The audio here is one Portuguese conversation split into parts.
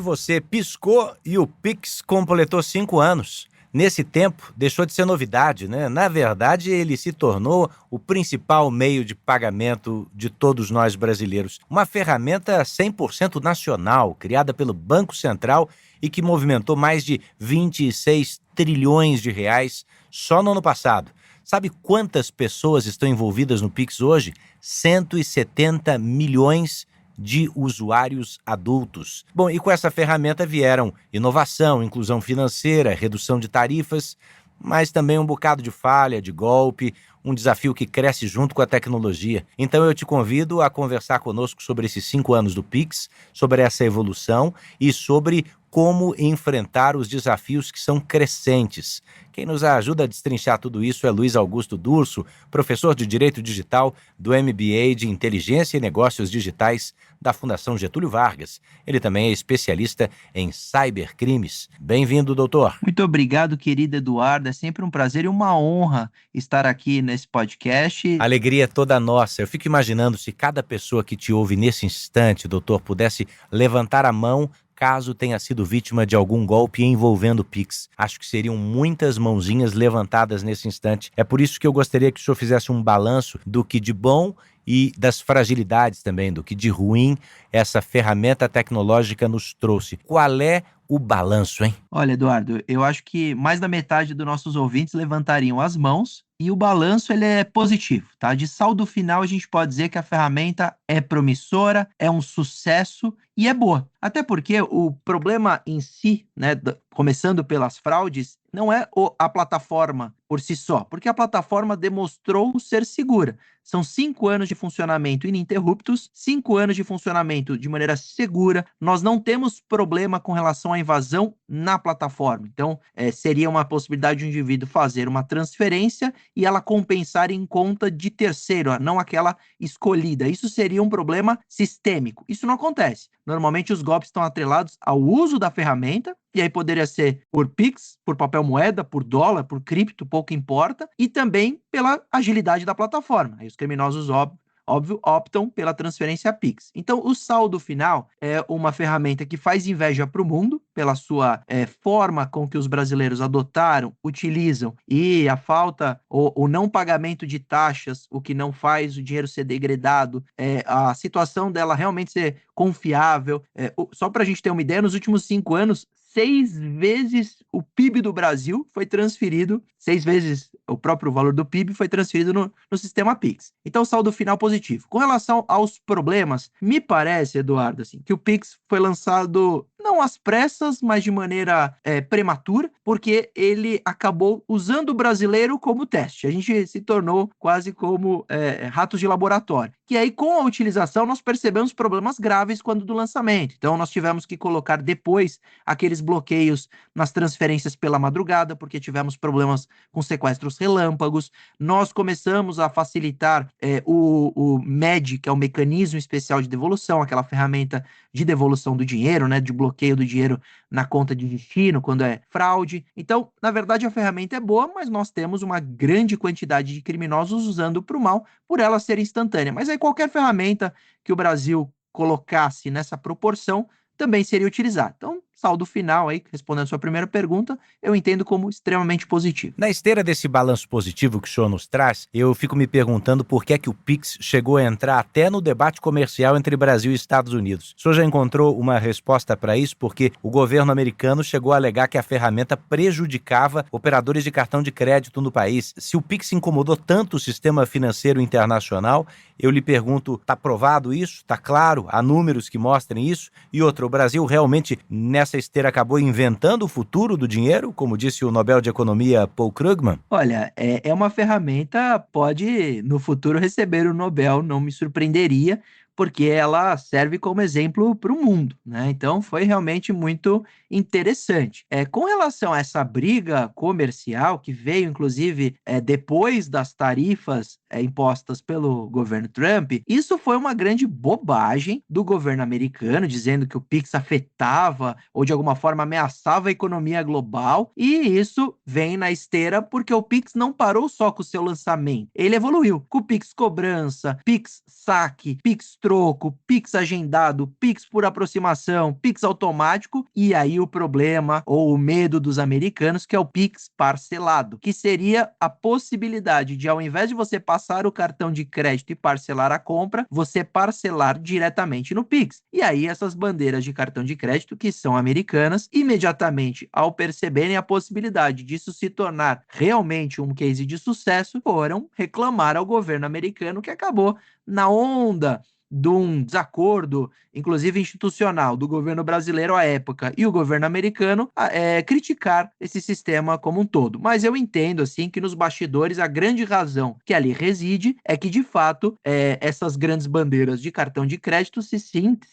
Você piscou e o Pix completou 5 anos. Nesse tempo, deixou de ser novidade, né? Na verdade, ele se tornou o principal meio de pagamento de todos nós brasileiros. Uma ferramenta 100% nacional, criada pelo Banco Central e que movimentou mais de 26 trilhões de reais só no ano passado. Sabe quantas pessoas estão envolvidas no Pix hoje? 170 milhões de usuários adultos. Bom, e com essa ferramenta vieram inovação, inclusão financeira, redução de tarifas, mas também um bocado de falha, de golpe, um desafio que cresce junto com a tecnologia. Então eu te convido a conversar conosco sobre esses 5 anos do Pix, sobre essa evolução e sobre como enfrentar os desafios que são crescentes. Quem nos ajuda a destrinchar tudo isso é Luiz Augusto Durso, professor de Direito Digital do MBA de Inteligência e Negócios Digitais da Fundação Getúlio Vargas. Ele também é especialista em cybercrimes. Bem-vindo, doutor. Muito obrigado, querido Eduardo. É sempre um prazer e uma honra estar aqui nesse podcast. A alegria é toda nossa. Eu fico imaginando se cada pessoa que te ouve nesse instante, doutor, pudesse levantar a mão caso tenha sido vítima de algum golpe envolvendo o Pix. Acho que seriam muitas mãozinhas levantadas nesse instante. É por isso que eu gostaria que o senhor fizesse um balanço do que de bom e das fragilidades também, do que de ruim essa ferramenta tecnológica nos trouxe. Qual é o balanço, hein? Olha, Eduardo, eu acho que mais da metade dos nossos ouvintes levantariam as mãos e o balanço ele é positivo, tá? De saldo final, a gente pode dizer que a ferramenta é promissora, é um sucesso e é boa. Até porque o problema em si, né, começando pelas fraudes, não é a plataforma por si só, porque a plataforma demonstrou ser segura. São 5 anos de funcionamento ininterruptos, 5 anos de funcionamento de maneira segura. Nós não temos problema com relação à invasão na plataforma. Então, seria uma possibilidade de um indivíduo fazer uma transferência e ela compensar em conta de terceiro, não aquela escolhida. Isso seria um problema sistêmico. Isso não acontece. Normalmente, os golpes estão atrelados ao uso da ferramenta, e aí poderia ser por Pix, por papel moeda, por dólar, por cripto, pouco importa, e também pela agilidade da plataforma. Aí os criminosos, óbvio, optam pela transferência Pix. Então, o saldo final é uma ferramenta que faz inveja para o mundo, pela sua forma com que os brasileiros adotaram, utilizam, e a falta, o não pagamento de taxas, o que não faz o dinheiro ser degradado, a situação dela realmente ser confiável. Só para a gente ter uma ideia, nos últimos 5 anos, 6 vezes o PIB do Brasil foi transferido, 6 vezes o próprio valor do PIB foi transferido no sistema Pix. Então, saldo final positivo. Com relação aos problemas, me parece, Eduardo, assim, que o Pix foi lançado não às pressas, mas de maneira prematura, porque ele acabou usando o brasileiro como teste. A gente se tornou quase como ratos de laboratório. E aí, com a utilização, nós percebemos problemas graves quando do lançamento. Então, nós tivemos que colocar depois aqueles bloqueios nas transferências pela madrugada, porque tivemos problemas com sequestros relâmpagos. Nós começamos a facilitar o MED, que é o mecanismo especial de devolução, aquela ferramenta de devolução do dinheiro, né, de bloqueio do dinheiro na conta de destino, quando é fraude. Então, na verdade, a ferramenta é boa, mas nós temos uma grande quantidade de criminosos usando para o mal, por ela ser instantânea. Mas aí qualquer ferramenta que o Brasil colocasse nessa proporção também seria utilizada. Então, saldo final aí, respondendo a sua primeira pergunta, eu entendo como extremamente positivo. Na esteira desse balanço positivo que o senhor nos traz, eu fico me perguntando por que é que o Pix chegou a entrar até no debate comercial entre Brasil e Estados Unidos. O senhor já encontrou uma resposta para isso? Porque o governo americano chegou a alegar que a ferramenta prejudicava operadores de cartão de crédito no país. Se o Pix incomodou tanto o sistema financeiro internacional, eu lhe pergunto, está provado isso? Está claro? Há números que mostrem isso? E outra, o Brasil realmente nessa esteira acabou inventando o futuro do dinheiro, como disse o Nobel de Economia Paul Krugman? Olha, é uma ferramenta, pode no futuro receber o Nobel, não me surpreenderia, porque ela serve como exemplo para o mundo, né? Então foi realmente muito interessante. Com relação a essa briga comercial que veio, inclusive, depois das tarifas impostas pelo governo Trump, isso foi uma grande bobagem do governo americano, dizendo que o Pix afetava ou de alguma forma ameaçava a economia global, e isso vem na esteira porque o Pix não parou só com o seu lançamento, ele evoluiu com o Pix cobrança, Pix saque, Pix troco, Pix agendado, Pix por aproximação, Pix automático, e aí o problema ou o medo dos americanos, que é o Pix parcelado, que seria a possibilidade de, ao invés de você passar o cartão de crédito e parcelar a compra, você parcelar diretamente no Pix. E aí essas bandeiras de cartão de crédito, que são americanas, imediatamente ao perceberem a possibilidade disso se tornar realmente um case de sucesso, foram reclamar ao governo americano, que acabou na onda de um desacordo, inclusive institucional, do governo brasileiro à época e o governo americano, criticar esse sistema como um todo. Mas eu entendo, assim, que nos bastidores a grande razão que ali reside é que, de fato, essas grandes bandeiras de cartão de crédito se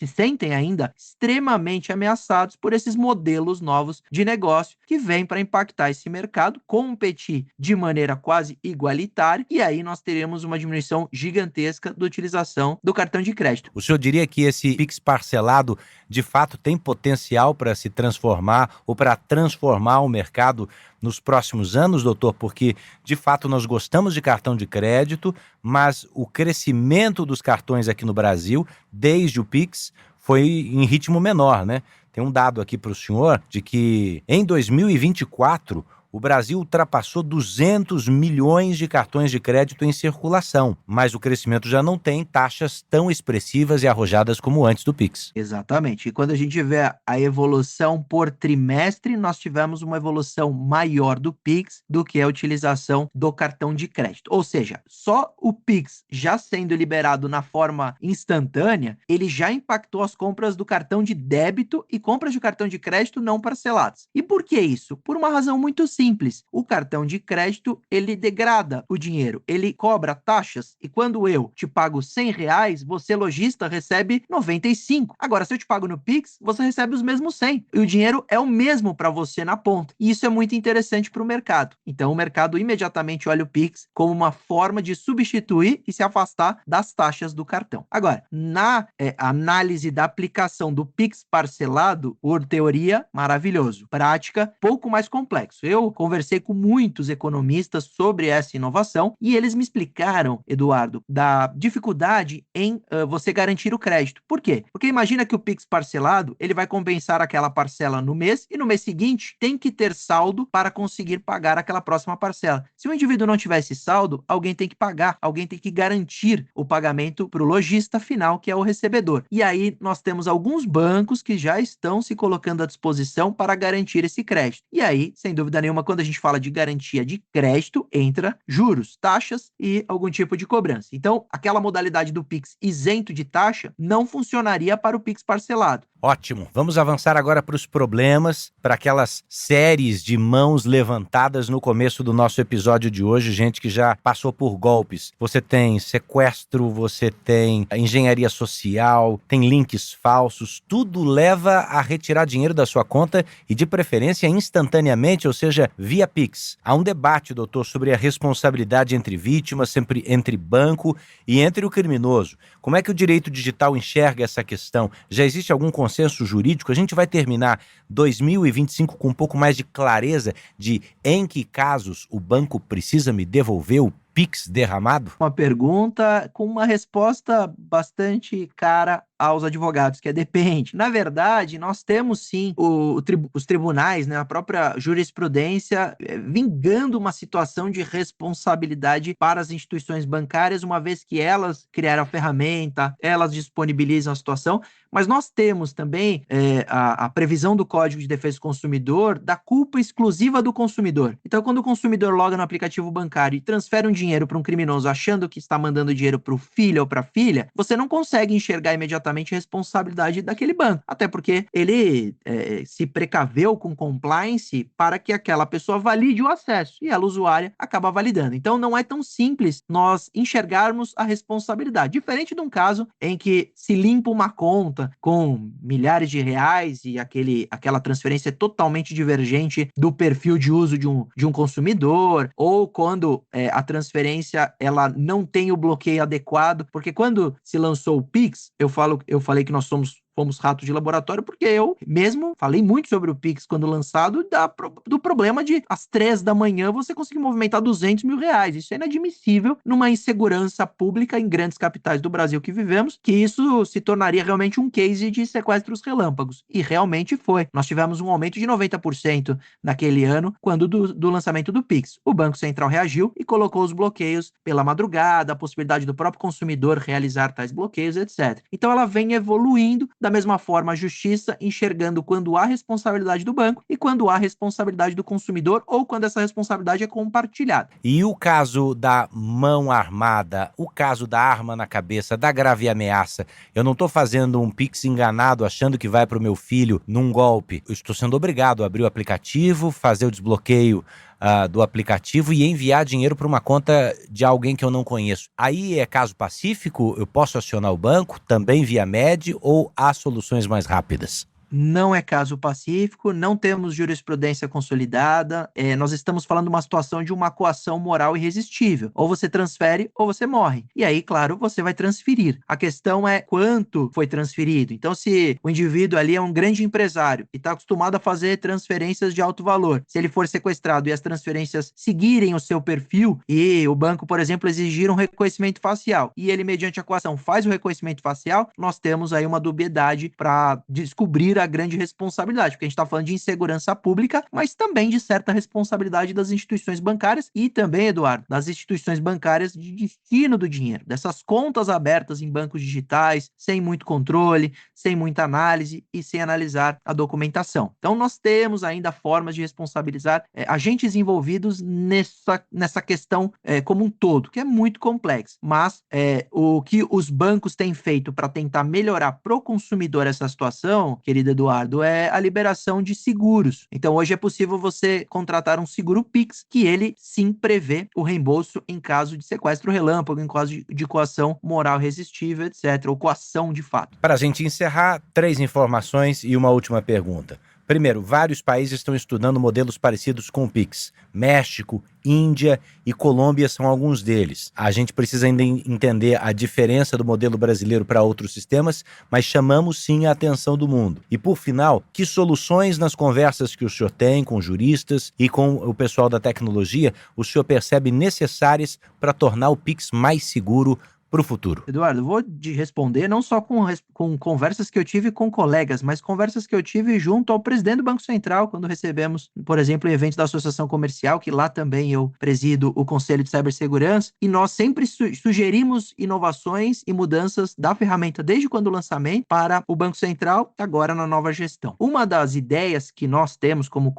sentem ainda extremamente ameaçados por esses modelos novos de negócio que vêm para impactar esse mercado, competir de maneira quase igualitária, e aí nós teremos uma diminuição gigantesca da utilização do cartão de crédito. O senhor diria que esse Pix parcelado, de fato, tem potencial para se transformar ou para transformar o mercado nos próximos anos, doutor? Porque, de fato, nós gostamos de cartão de crédito, mas o crescimento dos cartões aqui no Brasil, desde o Pix, foi em ritmo menor, né? Tem um dado aqui para o senhor de que, em 2024, o Brasil ultrapassou 200 milhões de cartões de crédito em circulação, mas o crescimento já não tem taxas tão expressivas e arrojadas como antes do Pix. Exatamente. E quando a gente vê a evolução por trimestre, nós tivemos uma evolução maior do Pix do que a utilização do cartão de crédito. Ou seja, só o Pix já sendo liberado na forma instantânea, ele já impactou as compras do cartão de débito e compras de cartão de crédito não parceladas. E por que isso? Por uma razão muito simples. O cartão de crédito, ele degrada o dinheiro, ele cobra taxas, e quando eu te pago R$ 100, você, lojista, recebe 95. Agora, se eu te pago no Pix, você recebe os mesmos 100. E o dinheiro é o mesmo para você na ponta. E isso é muito interessante para o mercado. Então, o mercado imediatamente olha o Pix como uma forma de substituir e se afastar das taxas do cartão. Agora, na análise da aplicação do Pix parcelado, por teoria, maravilhoso. Prática, pouco mais complexo. Eu conversei com muitos economistas sobre essa inovação e eles me explicaram, Eduardo, da dificuldade em você garantir o crédito. Por quê? Porque imagina que o Pix parcelado, ele vai compensar aquela parcela no mês e no mês seguinte tem que ter saldo para conseguir pagar aquela próxima parcela. Se o indivíduo não tivesse saldo, alguém tem que pagar, alguém tem que garantir o pagamento para o lojista final, que é o recebedor. E aí nós temos alguns bancos que já estão se colocando à disposição para garantir esse crédito. E aí, sem dúvida nenhuma, quando a gente fala de garantia de crédito, entra juros, taxas e algum tipo de cobrança. Então, aquela modalidade do Pix isento de taxa não funcionaria para o Pix parcelado. Ótimo. Vamos avançar agora para os problemas, para aquelas séries de mãos levantadas no começo do nosso episódio de hoje, gente que já passou por golpes. Você tem sequestro, você tem engenharia social, tem links falsos, tudo leva a retirar dinheiro da sua conta e, de preferência, instantaneamente, ou seja, via Pix. Há um debate, doutor, sobre a responsabilidade entre vítimas, sempre entre banco e entre o criminoso. Como é que o direito digital enxerga essa questão? Já existe algum consenso jurídico? A gente vai terminar 2025 com um pouco mais de clareza de em que casos o banco precisa me devolver o Pix derramado? Uma pergunta com uma resposta bastante cara aos advogados, que depende. Na verdade, nós temos sim os tribunais, né, a própria jurisprudência vingando uma situação de responsabilidade para as instituições bancárias, uma vez que elas criaram a ferramenta, elas disponibilizam a situação, mas nós temos também a previsão do Código de Defesa do Consumidor da culpa exclusiva do consumidor. Então, quando o consumidor loga no aplicativo bancário e transfere um dinheiro para um criminoso achando que está mandando dinheiro para o filho ou para a filha, você não consegue enxergar imediatamente a responsabilidade daquele banco, até porque ele se precaveu com compliance para que aquela pessoa valide o acesso e ela, usuária, acaba validando. Então, não é tão simples nós enxergarmos a responsabilidade, diferente de um caso em que se limpa uma conta com milhares de reais e aquela transferência é totalmente divergente do perfil de uso de um consumidor, ou quando a transferência ela não tem o bloqueio adequado, porque quando se lançou o Pix, eu falei que nós somos fomos ratos de laboratório, porque eu mesmo falei muito sobre o Pix quando lançado, do problema de às 3 da manhã você conseguir movimentar R$200 mil. Isso é inadmissível numa insegurança pública em grandes capitais do Brasil que vivemos, que isso se tornaria realmente um case de sequestros relâmpagos. E realmente foi. Nós tivemos um aumento de 90% naquele ano, quando do lançamento do Pix. O Banco Central reagiu e colocou os bloqueios pela madrugada, a possibilidade do próprio consumidor realizar tais bloqueios, etc. Então ela vem evoluindo, da mesma forma a justiça enxergando quando há responsabilidade do banco e quando há responsabilidade do consumidor ou quando essa responsabilidade é compartilhada. E o caso da mão armada, o caso da arma na cabeça, da grave ameaça, eu não estou fazendo um Pix enganado achando que vai para o meu filho num golpe. Eu estou sendo obrigado a abrir o aplicativo, fazer o desbloqueio do aplicativo e enviar dinheiro para uma conta de alguém que eu não conheço. Aí é caso pacífico? Eu posso acionar o banco também via MED ou há soluções mais rápidas? Não é caso pacífico, não temos jurisprudência consolidada, nós estamos falando de uma situação de uma coação moral irresistível. Ou você transfere ou você morre. E aí, claro, você vai transferir. A questão é quanto foi transferido. Então, se o indivíduo ali é um grande empresário e está acostumado a fazer transferências de alto valor, se ele for sequestrado e as transferências seguirem o seu perfil e o banco, por exemplo, exigir um reconhecimento facial e ele, mediante a coação, faz o reconhecimento facial, nós temos aí uma dubiedade para descobrir a grande responsabilidade, porque a gente está falando de insegurança pública, mas também de certa responsabilidade das instituições bancárias e também, Eduardo, das instituições bancárias de destino do dinheiro, dessas contas abertas em bancos digitais, sem muito controle, sem muita análise e sem analisar a documentação. Então, nós temos ainda formas de responsabilizar agentes envolvidos nessa questão como um todo, que é muito complexo, mas o que os bancos têm feito para tentar melhorar para o consumidor essa situação, querido Eduardo, é a liberação de seguros. Então, hoje é possível você contratar um seguro Pix, que ele sim prevê o reembolso em caso de sequestro relâmpago, em caso de coação moral irresistível, etc., ou coação de fato. Para a gente encerrar, 3 informações e uma última pergunta. Primeiro, vários países estão estudando modelos parecidos com o Pix. México, Índia e Colômbia são alguns deles. A gente precisa ainda entender a diferença do modelo brasileiro para outros sistemas, mas chamamos sim a atenção do mundo. E por final, que soluções nas conversas que o senhor tem com juristas e com o pessoal da tecnologia o senhor percebe necessárias para tornar o Pix mais seguro para o futuro? Eduardo, vou te responder não só com conversas que eu tive com colegas, mas conversas que eu tive junto ao presidente do Banco Central, quando recebemos, por exemplo, o evento da Associação Comercial, que lá também eu presido o Conselho de Cibersegurança, e nós sempre sugerimos inovações e mudanças da ferramenta desde quando o lançamento para o Banco Central, agora na nova gestão. Uma das ideias que nós temos como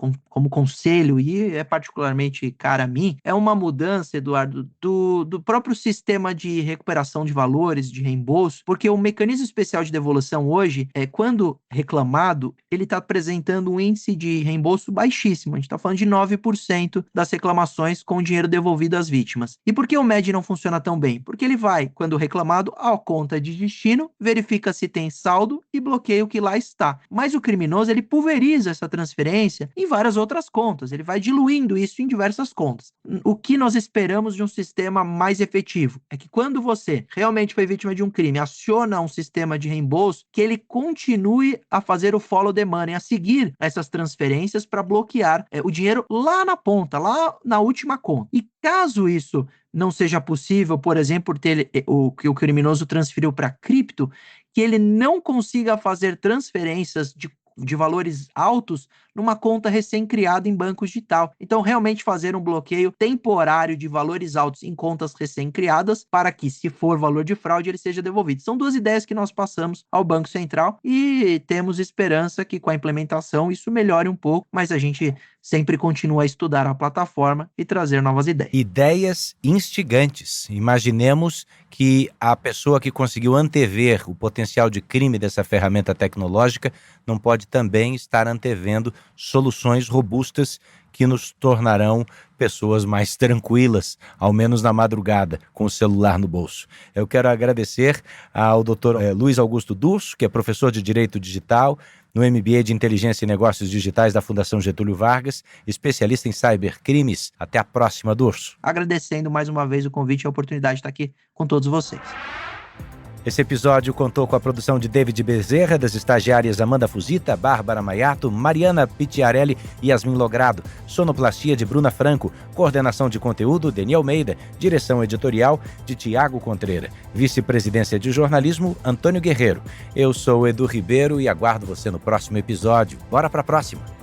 conselho, e é particularmente cara a mim, é uma mudança, Eduardo, do próprio sistema de recuperação de valores, de reembolso, porque o mecanismo especial de devolução hoje, quando reclamado, ele está apresentando um índice de reembolso baixíssimo. A gente está falando de 9% das reclamações com dinheiro devolvido às vítimas. E por que o MED não funciona tão bem? Porque ele vai, quando reclamado, à conta de destino, verifica se tem saldo e bloqueia o que lá está. Mas o criminoso, ele pulveriza essa transferência em várias outras contas. Ele vai diluindo isso em diversas contas. O que nós esperamos de um sistema mais efetivo é que quando você realmente foi vítima de um crime, aciona um sistema de reembolso, que ele continue a fazer o follow the money, a seguir essas transferências para bloquear o dinheiro lá na ponta, lá na última conta. E caso isso não seja possível, por exemplo, ter que o criminoso transferiu para cripto, que ele não consiga fazer transferências de valores altos numa conta recém-criada em banco digital. Então, realmente fazer um bloqueio temporário de valores altos em contas recém-criadas para que, se for valor de fraude, ele seja devolvido. São 2 ideias que nós passamos ao Banco Central e temos esperança que com a implementação isso melhore um pouco, mas a gente sempre continua a estudar a plataforma e trazer novas ideias. Ideias instigantes. Imaginemos que a pessoa que conseguiu antever o potencial de crime dessa ferramenta tecnológica não pode também estar antevendo soluções robustas que nos tornarão pessoas mais tranquilas, ao menos na madrugada, com o celular no bolso. Eu quero agradecer ao Dr. Luiz Augusto Durso, que é professor de Direito Digital no MBA de Inteligência e Negócios Digitais da Fundação Getúlio Vargas, especialista em cybercrimes. Até a próxima, Durso. Agradecendo mais uma vez o convite e a oportunidade de estar aqui com todos vocês. Esse episódio contou com a produção de David Bezerra, das estagiárias Amanda Fusita, Bárbara Maiato, Mariana Picciarelli e Yasmin Logrado, sonoplastia de Bruna Franco, coordenação de conteúdo Deni Almeida, direção editorial de Tiago Contreira, vice-presidência de jornalismo Antônio Guerreiro. Eu sou Edu Ribeiro e aguardo você no próximo episódio. Bora pra próxima!